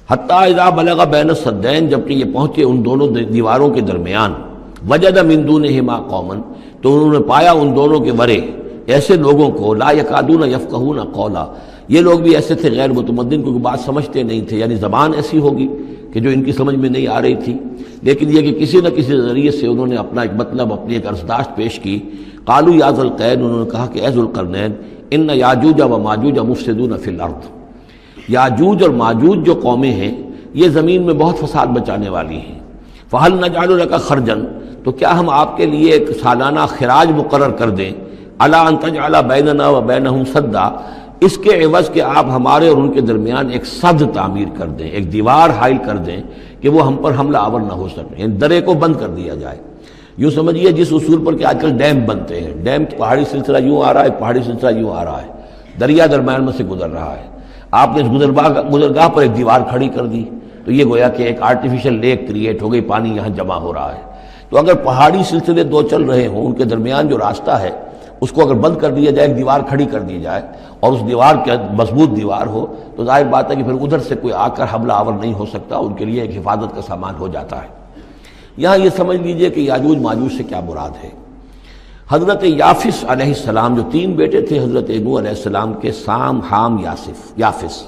حتیٰ اذا بلغ بین السدین، جبکہ یہ پہنچے ان دونوں دیواروں کے درمیان، وجد من دونہما قوما، تو انہوں نے پایا ان دونوں کے ورے ایسے لوگوں کو، لا یکادون یفقہون قولا، یہ لوگ بھی ایسے تھے غیر متمدن، کیونکہ بات سمجھتے نہیں تھے، یعنی زبان ایسی ہوگی کہ جو ان کی سمجھ میں نہیں آ رہی تھی، لیکن یہ کہ کسی نہ کسی ذریعے سے انہوں نے اپنا ایک مطلب، اپنی ایک عرضداشت پیش کی۔ قالوا یا ذا القرنین، انہوں نے کہا کہ اے ذو القرنین، ان یاجوج و ماجوج مفسدون فی الارض، یاجوج اور ماجوج جو قومیں ہیں یہ زمین میں بہت فساد مچانے والی ہیں۔ فہل نجعل لک خرجا، تو کیا ہم آپ کے لیے ایک سالانہ خراج مقرر کر دیں، الی ان تجعل بیننا و بینہم سدا، اس کے عوض کہ آپ ہمارے اور ان کے درمیان ایک سد تعمیر کر دیں، ایک دیوار حائل کر دیں کہ وہ ہم پر حملہ آور نہ ہو سکے، یعنی درے کو بند کر دیا جائے۔ یوں سمجھیے جس اصول پر کہ آج کل ڈیم بنتے ہیں، ڈیم پہاڑی سلسلہ یوں آ رہا ہے، پہاڑی سلسلہ یوں آ رہا ہے، دریا درمیان میں سے گزر رہا ہے، آپ نے اس گزرگاہ پر ایک دیوار کھڑی کر دی تو یہ گویا کہ ایک آرٹیفیشل لیک کریٹ ہو گئی، پانی یہاں جمع ہو رہا ہے۔ تو اگر پہاڑی سلسلے دو چل رہے ہوں، ان کے درمیان جو راستہ ہے اس کو اگر بند کر دیا جائے، ایک دیوار کھڑی کر دی جائے، اور اس دیوار کے مضبوط دیوار ہو، تو ظاہر بات ہے کہ پھر ادھر سے کوئی آ کر حملہ آور نہیں ہو سکتا، ان کے لیے ایک حفاظت کا سامان ہو جاتا ہے۔ یہاں یہ سمجھ لیجئے کہ یاجوج ماجوج سے کیا مراد ہے۔ حضرت یافس علیہ السلام، جو تین بیٹے تھے حضرت نوح علیہ السلام کے، سام، حام، یافس۔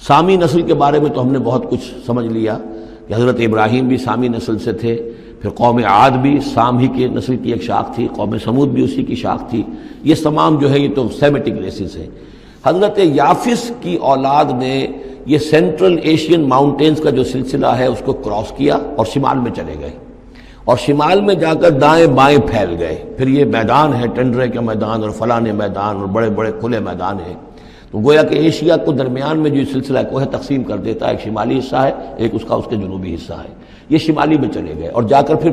سامی نسل کے بارے میں تو ہم نے بہت کچھ سمجھ لیا کہ حضرت ابراہیم بھی سامی نسل سے تھے، پھر قوم عاد بھی سام ہی کے نسل کی ایک شاخ تھی، قوم سمود بھی اسی کی شاخ تھی، یہ تمام جو ہے یہ تو سیمیٹک ریسز ہیں۔ حضرت یافس کی اولاد نے یہ سینٹرل ایشین ماؤنٹینز کا جو سلسلہ ہے اس کو کراس کیا اور شمال میں چلے گئے، اور شمال میں جا کر دائیں بائیں پھیل گئے۔ پھر یہ میدان ہے، ٹنڈرے کا میدان اور فلانے میدان اور بڑے بڑے کھلے میدان ہیں، تو گویا کہ ایشیا کو درمیان میں جو سلسلہ کوہ تقسیم کر دیتا ہے، ایک شمالی حصہ ہے، ایک اس کے جنوبی حصہ ہے، یہ شمالی میں چلے گئے اور جا کر پھر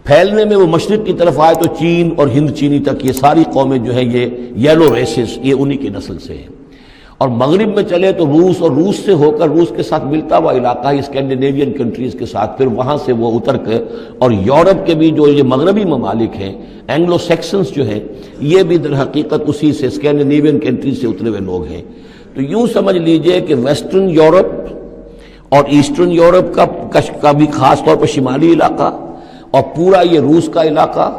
پھیلنے میں وہ مشرق کی طرف آئے تو چین اور ہند چینی تک یہ ساری قومیں جو ہیں یہ یلو ریسز، یہ انہی کی نسل سے ہیں۔ اور مغرب میں چلے تو روس، اور روس سے ہو کر روس کے ساتھ ملتا ہوا علاقہ ہے اسکینڈینیوین کنٹریز کے ساتھ، پھر وہاں سے وہ اتر کے، اور یورپ کے بھی جو یہ مغربی ممالک ہیں، اینگلو سیکسنز جو ہیں، یہ بھی در حقیقت اسی سے اسکینڈینیوین کنٹریز سے اترے ہوئے لوگ ہیں۔ تو یوں سمجھ لیجئے کہ ویسٹرن یورپ اور ایسٹرن یورپ کا بھی خاص طور پر شمالی علاقہ، اور پورا یہ روس کا علاقہ،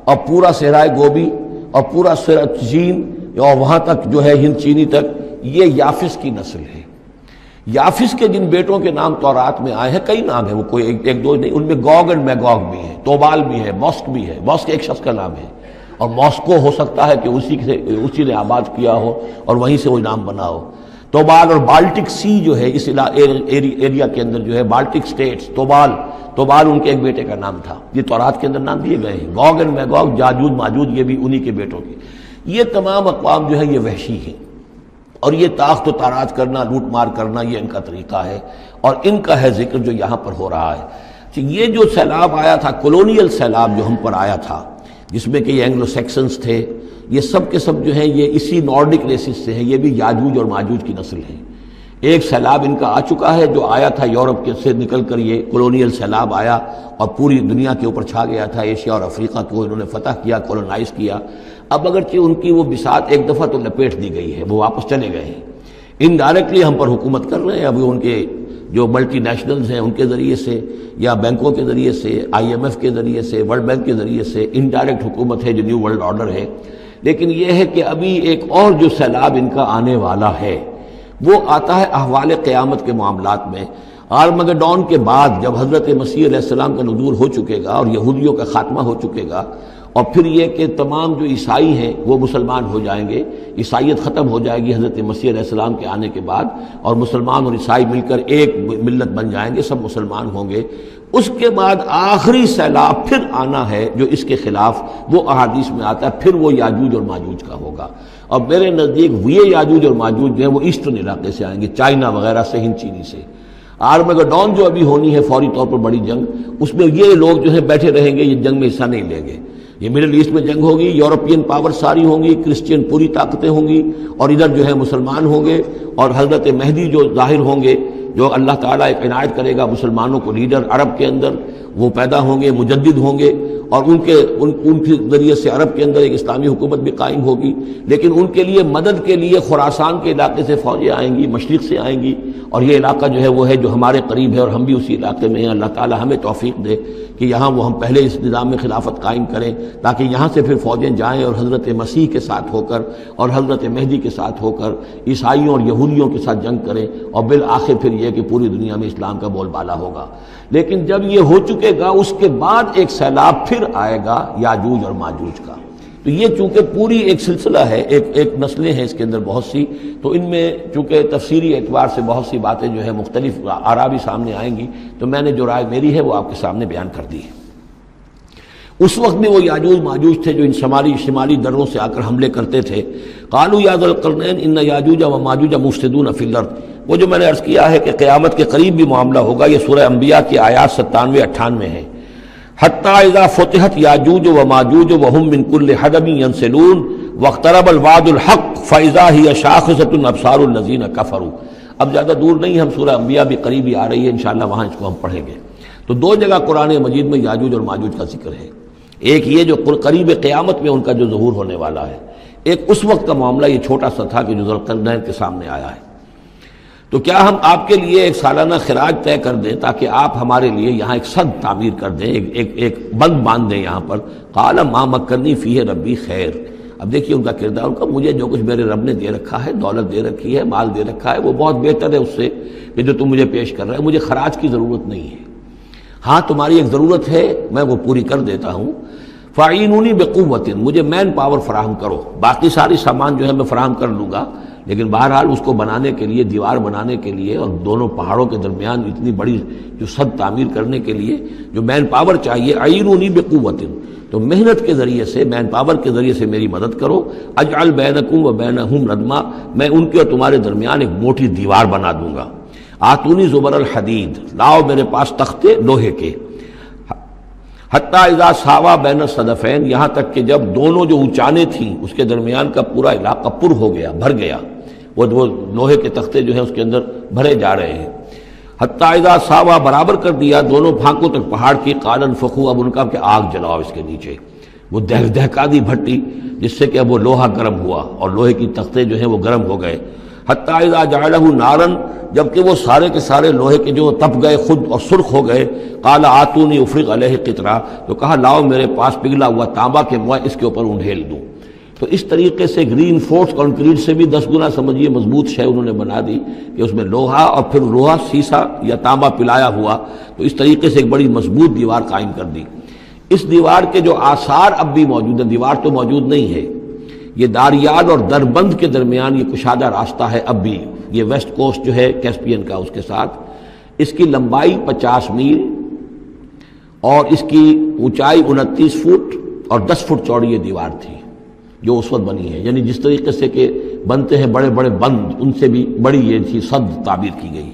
اور پورا صحرائے گوبی، اور پورا چین، اور وہاں تک جو ہے ہند چینی تک، یہ یافس کی نسل ہے۔ یافس کے جن بیٹوں کے نام تورات میں آئے ہیں، کئی نام ہیں، وہ کوئی ایک دو نہیں، ان میں گوگ اینڈ میگوگ بھی ہے، توبال بھی ہے، موسک بھی ہے۔ موسک ایک شخص کا نام ہے، اور موسکو ہو سکتا ہے کہ اسی نے آباد کیا ہو اور وہیں سے وہ نام بنا ہو۔ توبال اور بالٹک سی جو ہے اس ایریا کے اندر جو ہے، بالٹک سٹیٹس، توبال ان کے ایک بیٹے کا نام تھا، یہ تورات کے اندر نام دیے گئے ہیں۔ گوگ اینڈ میگوگ، یاجوج ماجوج، یہ بھی انہی کے بیٹوں کی۔ یہ تمام اقوام جو ہے یہ وحشی ہیں، اور یہ تاخت و تاراج کرنا، لوٹ مار کرنا، یہ ان کا طریقہ ہے، اور ان کا ہے ذکر جو یہاں پر ہو رہا ہے۔ یہ جو سیلاب آیا تھا، کولونیل سیلاب جو ہم پر آیا تھا، جس میں کہ یہ اینگلو سیکسنز تھے، یہ سب کے سب جو ہیں یہ اسی نارڈک ریسز سے ہیں، یہ بھی یاجوج اور ماجوج کی نسل ہیں۔ ایک سیلاب ان کا آ چکا ہے جو آیا تھا یورپ کے سے نکل کر، یہ کولونیل سیلاب آیا اور پوری دنیا کے اوپر چھا گیا تھا، ایشیا اور افریقہ کو انہوں نے فتح کیا، کولونائز کیا۔ اب اگرچہ ان کی وہ بساط ایک دفعہ تو لپیٹ دی گئی ہے، وہ واپس چلے گئے ہیں، انڈائریکٹلی ہم پر حکومت کر رہے ہیں۔ ابھی ان کے جو ملٹی نیشنلز ہیں ان کے ذریعے سے، یا بینکوں کے ذریعے سے، IMF کے ذریعے سے، ورلڈ بینک کے ذریعے سے انڈائریکٹ حکومت ہے جو نیو ورلڈ آرڈر ہے۔ لیکن یہ ہے کہ ابھی ایک اور جو سیلاب ان کا آنے والا ہے وہ آتا ہے احوال قیامت کے معاملات میں۔ آرمگڈون کے بعد جب حضرت مسیح علیہ السلام کا نزول ہو چکے گا اور یہودیوں کا خاتمہ ہو چکے گا، اور پھر یہ کہ تمام جو عیسائی ہیں وہ مسلمان ہو جائیں گے، عیسائیت ختم ہو جائے گی حضرت مسیح علیہ السلام کے آنے کے بعد، اور مسلمان اور عیسائی مل کر ایک ملت بن جائیں گے، سب مسلمان ہوں گے۔ اس کے بعد آخری سیلاب پھر آنا ہے جو اس کے خلاف، وہ احادیث میں آتا ہے، پھر وہ یاجوج اور ماجوج کا ہوگا۔ اور میرے نزدیک یہ یاجوج اور ماجوج جو ہیں وہ ایسٹرن علاقے سے آئیں گے، چائنا وغیرہ سے، ہند چینی سے۔ آرمگڈون جو ابھی ہونی ہے فوری طور پر بڑی جنگ، اس میں یہ لوگ جو ہیں بیٹھے رہیں گے، یہ جنگ میں حصہ نہیں لیں گے۔ یہ مڈل ایسٹ میں جنگ ہوگی، یورپین پاور ساری ہوں گی، کرسچین پوری طاقتیں ہوں گی، اور ادھر جو ہے مسلمان ہوں گے، اور حضرت مہدی جو ظاہر ہوں گے، جو اللہ تعالیٰ ایک عنایت کرے گا مسلمانوں کو لیڈر عرب کے اندر، وہ پیدا ہوں گے، مجدد ہوں گے، اور ان کے ذریعے سے عرب کے اندر ایک اسلامی حکومت بھی قائم ہوگی۔ لیکن ان کے لیے مدد کے لیے خراسان کے علاقے سے فوجیں آئیں گی، مشرق سے آئیں گی، اور یہ علاقہ جو ہے وہ ہے جو ہمارے قریب ہے اور ہم بھی اسی علاقے میں ہیں۔ اللہ تعالیٰ ہمیں توفیق دے کہ یہاں وہ ہم پہلے اس نظام میں خلافت قائم کریں، تاکہ یہاں سے پھر فوجیں جائیں اور حضرت مسیح کے ساتھ ہو کر اور حضرت مہدی کے ساتھ ہو کر عیسائیوں اور یہودیوں کے ساتھ جنگ کریں، اور بالآخر پھر یہ کہ پوری دنیا میں اسلام کا بول بالا ہوگا۔ لیکن جب یہ ہو چکے گا، اس کے بعد ایک سیلاب پھر آئے گا یاجوج اور ماجوج کا۔ تو یہ چونکہ پوری ایک سلسلہ ہے، ایک نسلیں ہیں اس کے اندر بہت سی، تو ان میں چونکہ تفسیری اعتبار سے بہت سی باتیں جو ہے مختلف آراء بھی سامنے آئیں گی، تو میں نے جو رائے میری ہے وہ آپ کے سامنے بیان کر دی ہے۔ اس وقت بھی وہ یاجوج ماجوج تھے جو ان شمالی دروں سے آ کر حملے کرتے تھے۔ قالوا یا ذا القرنین ان یاجوج و ماجوج مفسدون فی الارض، وہ جو میں نے عرض کیا ہے کہ قیامت کے قریب بھی معاملہ ہوگا، یہ سورہ انبیاء کی آیات 97-98 ہے۔ حتی اذا فتحت یاجوج و ماجوج وهم من کل حدب ینسلون واقترب الوعد الحق فاذا هی شاخصۃ ابصار الذین کفروا۔ اب زیادہ دور نہیں، ہم سورہ انبیاء بھی قریب ہی آ رہی ہے، انشاءاللہ وہاں اس کو ہم پڑھیں گے۔ تو دو جگہ قرآن مجید میں یاجوج اور ماجوج کا ذکر ہے، ایک یہ جو قریب قیامت میں ان کا جو ظہور ہونے والا ہے، ایک اس وقت کا معاملہ یہ چھوٹا سا تھا کہ جو ذوالقرنین کے سامنے آیا ہے۔ تو کیا ہم آپ کے لیے ایک سالانہ خراج طے کر دیں تاکہ آپ ہمارے لیے یہاں ایک سد تعمیر کر دیں، ایک بند باندھ دیں یہاں پر؟ قال ما مکنی فیہ ربی خیر۔ اب دیکھیے ان کا کردار، ان کا مجھے جو کچھ میرے رب نے دے رکھا ہے، دولت دے رکھی ہے، مال دے رکھا ہے، وہ بہت بہتر ہے اس سے کہ جو تم مجھے پیش کر رہے ہیں۔ مجھے خراج کی ضرورت نہیں ہے، ہاں تمہاری ایک ضرورت ہے، میں وہ پوری کر دیتا ہوں۔ فاعینونی بقوت، مجھے مین پاور فراہم کرو، باقی ساری سامان جو ہے میں فراہم کر لوں گا، لیکن بہرحال اس کو بنانے کے لیے، دیوار بنانے کے لیے اور دونوں پہاڑوں کے درمیان اتنی بڑی جو سد تعمیر کرنے کے لیے جو مین پاور چاہیے، اعینونی بقوت، تو محنت کے ذریعے سے، مین پاور کے ذریعے سے میری مدد کرو۔ اجعل بینکم و بینہم ردما، میں ان کے اور تمہارے درمیان ایک موٹی دیوار بنا دوں گا۔ آتونی زبر الحدید، لاؤ میرے پاس تختے لوہے کے۔ حتیٰ اذا ساوا بین الصدفین، یہاں تک کہ جب دونوں جو اونچانے تھیں اس کے درمیان کا پورا علاقہ پر ہو گیا، بھر گیا، وہ لوہے کے تختے جو ہیں اس کے اندر بھرے جا رہے ہیں۔ حتیٰ اذا ساوا، برابر کر دیا دونوں پھانکوں تک پہاڑ کی، قال انفخوا، اب ان کا کہ آگ جلاؤ اس کے نیچے، وہ دہکا دی بھٹی جس سے کہ اب وہ لوہا گرم ہوا اور لوہے کی تختے جو ہیں وہ گرم ہو گئے۔ حتیٰ اذا جعلہ نارا، جبکہ وہ سارے کے سارے لوہے کے جو تپ گئے خود اور سرخ ہو گئے۔ قال آتونی افرغ علیہ قطرہ، تو کہا لاؤ میرے پاس پگھلا ہوا تانبا کہ میں اس کے اوپر انڈھیل دوں۔ تو اس طریقے سے گرین فورس کنکریٹ سے بھی 10 گنا سمجھیے مضبوط شے انہوں نے بنا دی کہ اس میں لوہا اور پھر لوہا سیسا یا تانبا پلایا ہوا، تو اس طریقے سے ایک بڑی مضبوط دیوار قائم کر دی۔ اس دیوار کے جو آثار اب بھی موجود ہیں، دیوار تو موجود نہیں ہے، یہ داریال اور دربند کے درمیان یہ کشادہ راستہ ہے اب بھی، یہ ویسٹ کوسٹ جو ہے کیسپین کا، اس کے ساتھ اس کی لمبائی 50 میل اور اس کی اونچائی 29 فٹ اور 10 فٹ چوڑی یہ دیوار تھی جو اس وقت بنی ہے۔ یعنی جس طریقے سے کہ بنتے ہیں بڑے بڑے بند، ان سے بھی بڑی یہ تھی سد تعبیر کی گئی۔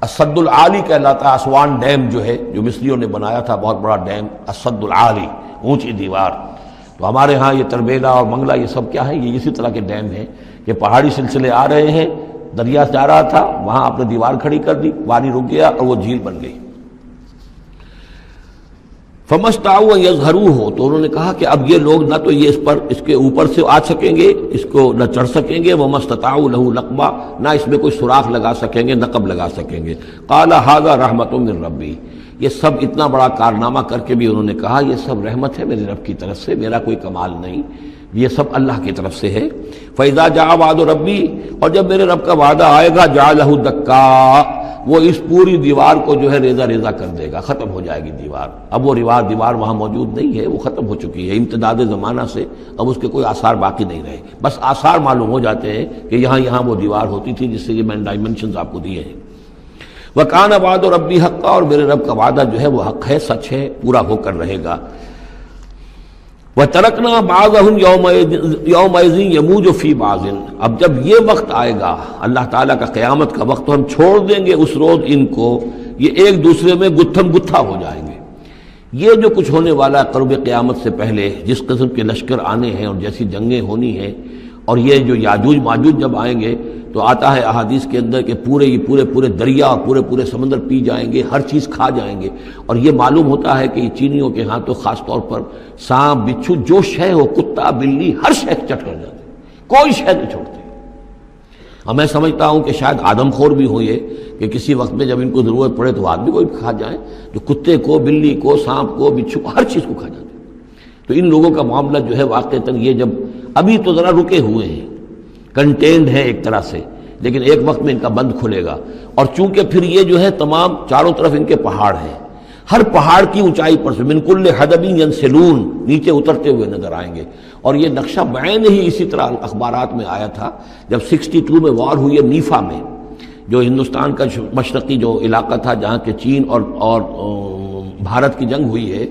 السد العالی کہلاتا ہے، اسوان ڈیم جو ہے جو مصریوں نے بنایا تھا، بہت بڑا ڈیم، السد العالی، اونچی دیوار۔ تو ہمارے ہاں یہ تربیلا اور منگلا یہ سب کیا ہے، یہ اسی طرح کے ڈیم ہیں کہ پہاڑی سلسلے آ رہے ہیں، دریا جا رہا تھا، وہاں آپ نے دیوار کھڑی کر دی، پانی رک گیا اور وہ جھیل بن گئی۔ فَمَسْتَعُوا أَن يَظْهَرُوهُ، تو انہوں نے کہا کہ اب یہ لوگ نہ تو یہ اس کے اوپر سے آ سکیں گے، اس کو نہ چڑھ سکیں گے، وَمَا اسْتَطَاعُوا لَهُ نَقْبًا، نہ اس میں کوئی سوراخ لگا سکیں گے، نقب لگا سکیں گے۔ قَالَ هَذَا رَحْمَةٌ مِّن رَّبِّي، یہ سب اتنا بڑا کارنامہ کر کے بھی انہوں نے کہا یہ سب رحمت ہے میرے رب کی طرف سے، میرا کوئی کمال نہیں، یہ سب اللہ کی طرف سے ہے۔ فَإِذَا جَاءَ وَعْدُ رَبِّي، اور جب میرے رب کا وعدہ آئے گا، جَعَلَهُ دَكَّا، وہ اس پوری دیوار کو جو ہے ریزہ ریزہ کر دے گا، ختم ہو جائے گی دیوار۔ اب وہ دیوار وہاں موجود نہیں ہے، وہ ختم ہو چکی ہے امتداد زمانہ سے، اب اس کے کوئی آثار باقی نہیں رہے، بس آثار معلوم ہو جاتے ہیں کہ یہاں وہ دیوار ہوتی تھی جس سے یہ میں نے ڈائمنشنز آپ کو دیے ہیں۔ وَكَانَ وَعْدُ رَبِّي حَقًّا، اور میرے رب کا وعدہ جو ہے وہ حق ہے، سچ ہے، پورا ہو کر رہے گا۔ وَتَرَكْنَا بَعْضَهُمْ يَوْمَئِذٍ يَمُوجُ فِي بَعْضٍ، اب جب یہ وقت آئے گا اللہ تعالیٰ کا قیامت کا وقت، تو ہم چھوڑ دیں گے اس روز ان کو، یہ ایک دوسرے میں گتھم گتھا ہو جائیں گے۔ یہ جو کچھ ہونے والا ہے قرب قیامت سے پہلے، جس قسم کے لشکر آنے ہیں اور جیسی جنگیں ہونی ہیں، اور یہ جو یاجوج ماجوج جب آئیں گے تو آتا ہے احادیث کے اندر کہ پورے دریا اور پورے سمندر پی جائیں گے، ہر چیز کھا جائیں گے. اور یہ معلوم ہوتا ہے کہ یہ چینیوں کے ہاں تو خاص طور پر سانپ بچھو جو شے ہو، کتا بلی، ہر شے چٹ کر جاتے ہیں، کوئی شے نہیں چھوڑتے. اور میں سمجھتا ہوں کہ شاید آدم خور بھی ہو یہ کہ کسی وقت میں جب ان کو ضرورت پڑے تو آدمی کو بھی کھا جائیں، جو کتے کو، بلی کو، سانپ کو، بچھو کو، ہر چیز کو کھا جاتے ہیں. تو ان لوگوں کا معاملہ جو ہے واقعتاً یہ جب ابھی تو ذرا رکے ہوئے ہیں، کنٹینڈ ہے ایک طرح سے، لیکن ایک وقت میں ان کا بند کھلے گا. اور چونکہ پھر یہ جو ہے تمام چاروں طرف ان کے پہاڑ ہیں، ہر پہاڑ کی اونچائی پر سے من کل حدب ینسلون نیچے اترتے ہوئے نظر آئیں گے. اور یہ نقشہ بعین ہی اسی طرح اخبارات میں آیا تھا جب 62 میں وار ہوئی ہے نیفا میں، جو ہندوستان کا مشرقی جو علاقہ تھا جہاں کے چین اور بھارت کی جنگ ہوئی ہے.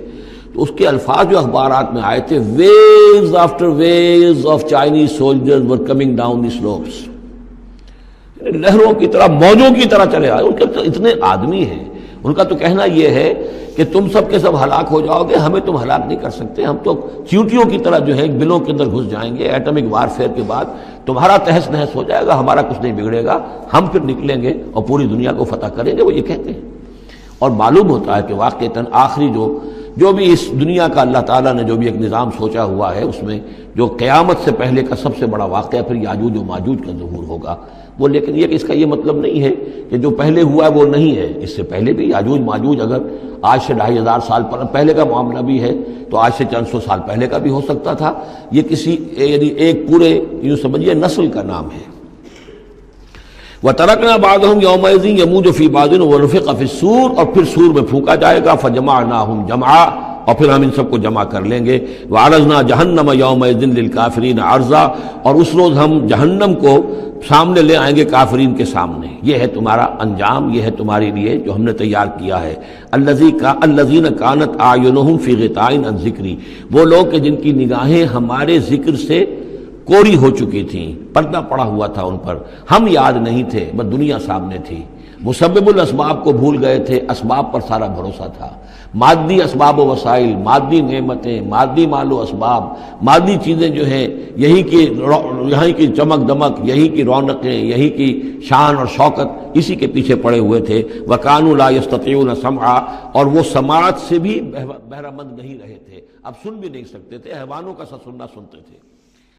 تو اس کے الفاظ جو اخبارات میں آئے تھے، waves after waves of Chinese soldiers were coming down the slopes, لہروں کی طرح، موجوں کی طرح چلے آئے. ان کے تو اتنے آدمی ہیں، ان کا تو کہنا یہ ہے کہ تم سب کے سب ہلاک ہو جاؤ گے، ہمیں تم ہلاک نہیں کر سکتے، ہم تو چیونٹیوں کی طرح جو ہے بلوں کے اندر گھس جائیں گے. ایٹمک وارفیئر کے بعد تمہارا تہس نہس ہو جائے گا، ہمارا کچھ نہیں بگڑے گا، ہم پھر نکلیں گے اور پوری دنیا کو فتح کریں گے. وہ یہ کہتے ہیں. اور معلوم ہوتا ہے کہ واقعتاً آخری جو بھی اس دنیا کا اللہ تعالیٰ نے جو بھی ایک نظام سوچا ہوا ہے، اس میں جو قیامت سے پہلے کا سب سے بڑا واقعہ پھر یاجوج و ماجوج کا ظہور ہوگا. وہ لیکن یہ کہ اس کا یہ مطلب نہیں ہے کہ جو پہلے ہوا ہے وہ نہیں ہے. اس سے پہلے بھی یاجوج ماجوج اگر آج سے 2500 سال پہلے کا معاملہ بھی ہے تو آج سے چند سو سال پہلے کا بھی ہو سکتا تھا. یہ کسی یعنی ایک پورے یوں سمجھیے نسل کا نام ہے. وَتَرَكْنَا بَعْضَهُمْ يَوْمَئِذٍ يَمُوجُ فِي بَعْضٍ وَنُفِخَ فِي الصُّورِ، اور پھر سور میں پھونکا جائے گا. فَجَمَعْنَاهُمْ جَمْعًا، اور پھر ہم ان سب کو جمع کر لیں گے. وَعَرَضْنَا جَهَنَّمَ يَوْمَئِذٍ لِلْكَافِرِينَ عَرْضًا، اور اس روز ہم جہنم کو سامنے لے آئیں گے کافرین کے سامنے. یہ ہے تمہارا انجام، یہ ہے تمہارے لیے جو ہم نے تیار کیا ہے. الَّذِينَ كَانَتْ أَعْيُنُهُمْ فِي غِطَاءٍ عَنْ ذِكْرِي، وہ لوگ کہ جن کی نگاہیں ہمارے ذکر سے کوری ہو چکی تھیں، پردہ پڑا ہوا تھا ان پر، ہم یاد نہیں تھے، بس دنیا سامنے تھی. مسبب الاسباب کو بھول گئے تھے، اسباب پر سارا بھروسہ تھا. مادی اسباب و وسائل، مادی نعمتیں، مادی مال و اسباب، مادی چیزیں جو ہیں، یہی کی چمک دمک، یہی کی رونقیں، یہی کی شان اور شوکت، اسی کے پیچھے پڑے ہوئے تھے. وَكَانُوا لَا يَسْتَطِيعُونَ سَمْعًا، اور وہ سماعت سے بھی بہرہ مند نہیں رہے تھے، اب سن بھی نہیں سکتے تھے، حیوانوں کا سا سننا سنتے تھے.